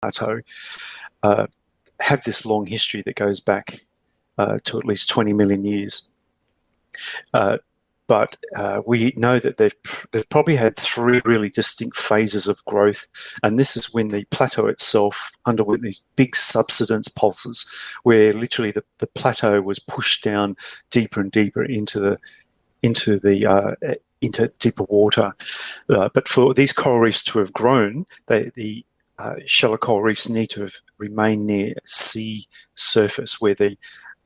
plateau have this long history that goes back to at least 20 million years. But we know that they've probably had three really distinct phases of growth, and this is when the plateau itself underwent these big subsidence pulses, where literally the plateau was pushed down deeper and deeper into deeper water. But for these coral reefs to have grown, the shallow coral reefs need to have remained near sea surface where the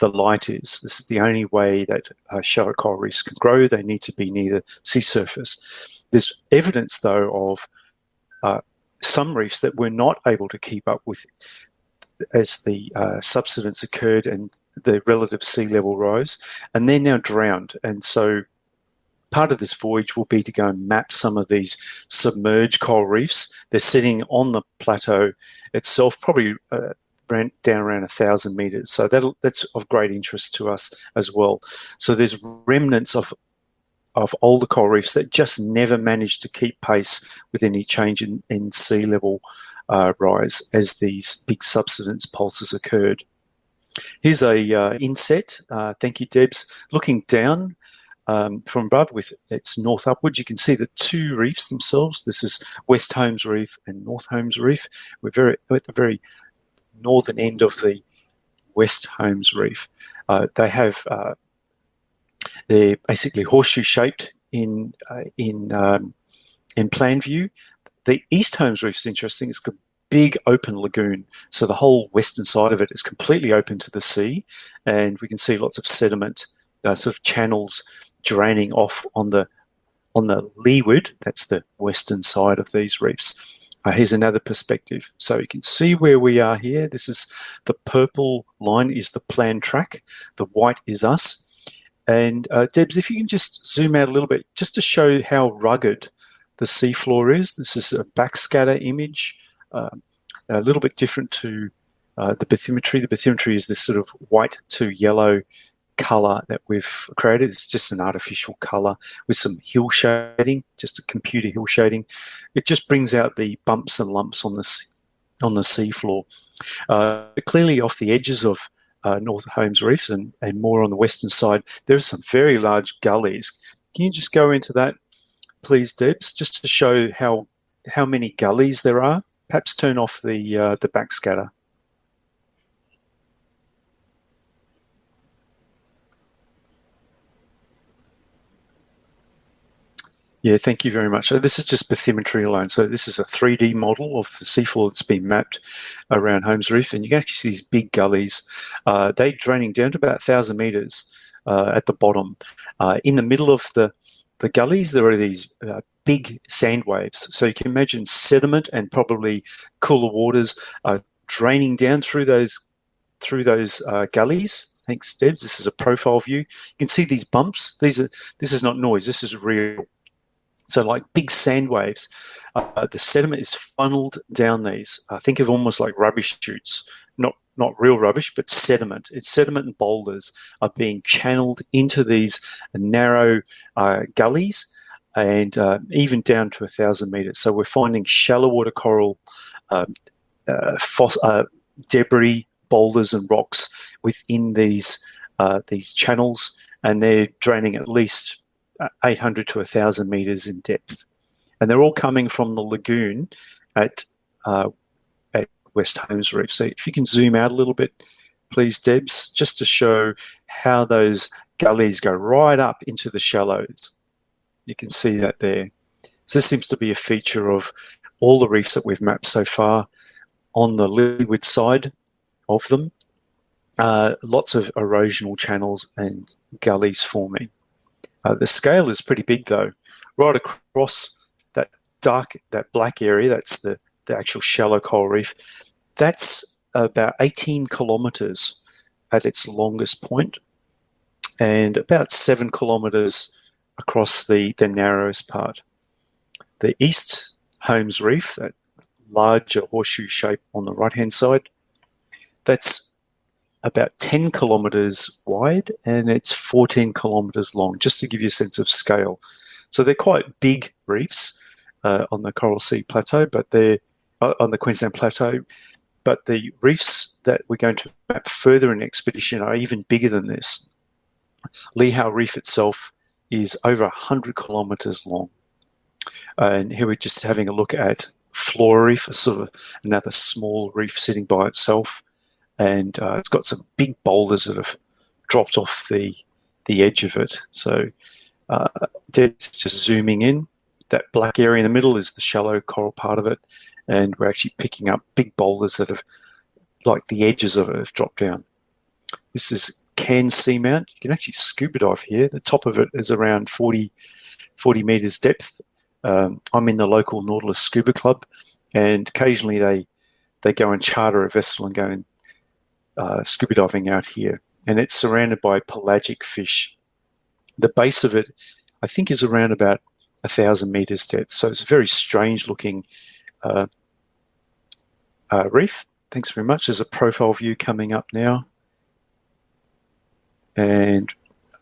light is. This is the only way that shallow coral reefs can grow. They need to be near the sea surface. There's evidence, though, of some reefs that were not able to keep up with as the subsidence occurred and the relative sea level rose, and they're now drowned. And so part of this voyage will be to go and map some of these submerged coral reefs. They're sitting on the plateau itself, probably down around 1,000 meters. So that's of great interest to us as well. So there's remnants of older coral reefs that just never managed to keep pace with any change in sea level rise as these big subsidence pulses occurred. Here's a inset. Thank you, Debs. Looking down from above with its north upwards, you can see the two reefs themselves. This is West Holmes Reef and North Holmes Reef. We're at the very northern end of the West Holmes Reef. They're basically horseshoe shaped in plan view. The East Holmes Reef is interesting. It's got a big open lagoon, so the whole western side of it is completely open to the sea, and we can see lots of sediment, sort of channels draining off on the leeward. That's the western side of these reefs. Here's another perspective. So you can see where we are here. This is the purple line is the planned track. The white is us. And Debs, if you can just zoom out a little bit, just to show how rugged the seafloor is. This is a backscatter image, a little bit different to the bathymetry. The bathymetry is this sort of white to yellow color that we've created. It's just an artificial color with some hill shading, just a computer hill shading. It just brings out the bumps and lumps on the seafloor. Clearly off the edges of North Holmes Reefs and more on the western side, there are some very large gullies. Can you just go into that, please, Debs, just to show how many gullies there are? Perhaps turn off the backscatter. Yeah, thank you very much. So this is just bathymetry alone. So this is a 3D model of the seafloor that's been mapped around Holmes Reef, and you can actually see these big gullies. They're draining down to about 1,000 meters at the bottom. In the middle of the gullies, there are these big sand waves. So you can imagine sediment and probably cooler waters draining down through those gullies. Thanks, Debs. This is a profile view. You can see these bumps. This is not noise. This is real. So like big sand waves, the sediment is funneled down these. Think of almost like rubbish chutes, not real rubbish, but sediment. It's sediment and boulders are being channeled into these narrow gullies and even down to 1,000 meters. So we're finding shallow water coral, debris, boulders and rocks within these channels, and they're draining at least 800 to 1,000 meters in depth, and they're all coming from the lagoon at West Holmes Reef. So if you can zoom out a little bit, please, Debs, just to show how those gullies go right up into the shallows. You can see that there. So this seems to be a feature of all the reefs that we've mapped so far on the leeward side of them. Lots of erosional channels and gullies forming. The scale is pretty big, though. Right across that black area, that's the actual shallow coral reef. That's about 18 kilometers at its longest point, and about 7 kilometers across the narrowest part. The East Holmes Reef, that larger horseshoe shape on the right-hand side, that's about 10 kilometers wide, and it's 14 kilometers long, just to give you a sense of scale. So they're quite big reefs on the Coral Sea Plateau, but they're on the Queensland Plateau. But the reefs that we're going to map further in the expedition are even bigger than this. Lihau Reef itself is over 100 kilometres long. And here we're just having a look at Flora Reef, a sort of another small reef sitting by itself. And it's got some big boulders that have dropped off the edge of it. So it's just zooming in. That black area in the middle is the shallow coral part of it. And we're actually picking up big boulders that have, like the edges of it, have dropped down. This is Cairns Seamount. You can actually scuba dive here. The top of it is around 40 metres depth. I'm in the local Nautilus Scuba Club, and occasionally they go and charter a vessel and go and scuba diving out here. And it's surrounded by pelagic fish. The base of it, I think, is around about 1,000 metres depth. So it's a very strange looking reef. Thanks very much. There's a profile view coming up now. And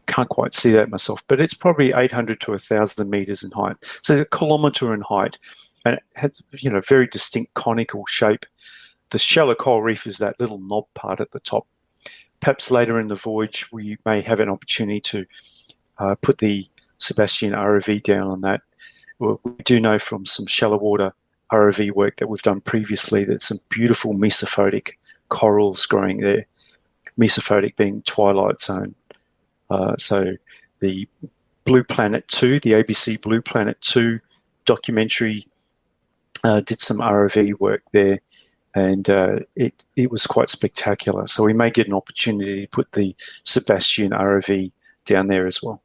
can't quite see that myself, but it's probably 800 to 1,000 metres in height. So a kilometre in height, and it has, very distinct conical shape. The shallow coral reef is that little knob part at the top. Perhaps later in the voyage, we may have an opportunity to put the Sebastian ROV down on that. We do know from some shallow water ROV work that we've done previously that some beautiful mesophotic corals growing there. Mesophotic being twilight zone. So the Blue Planet 2, the ABC Blue Planet 2 documentary did some ROV work there, and it was quite spectacular. So we may get an opportunity to put the Sebastian ROV down there as well.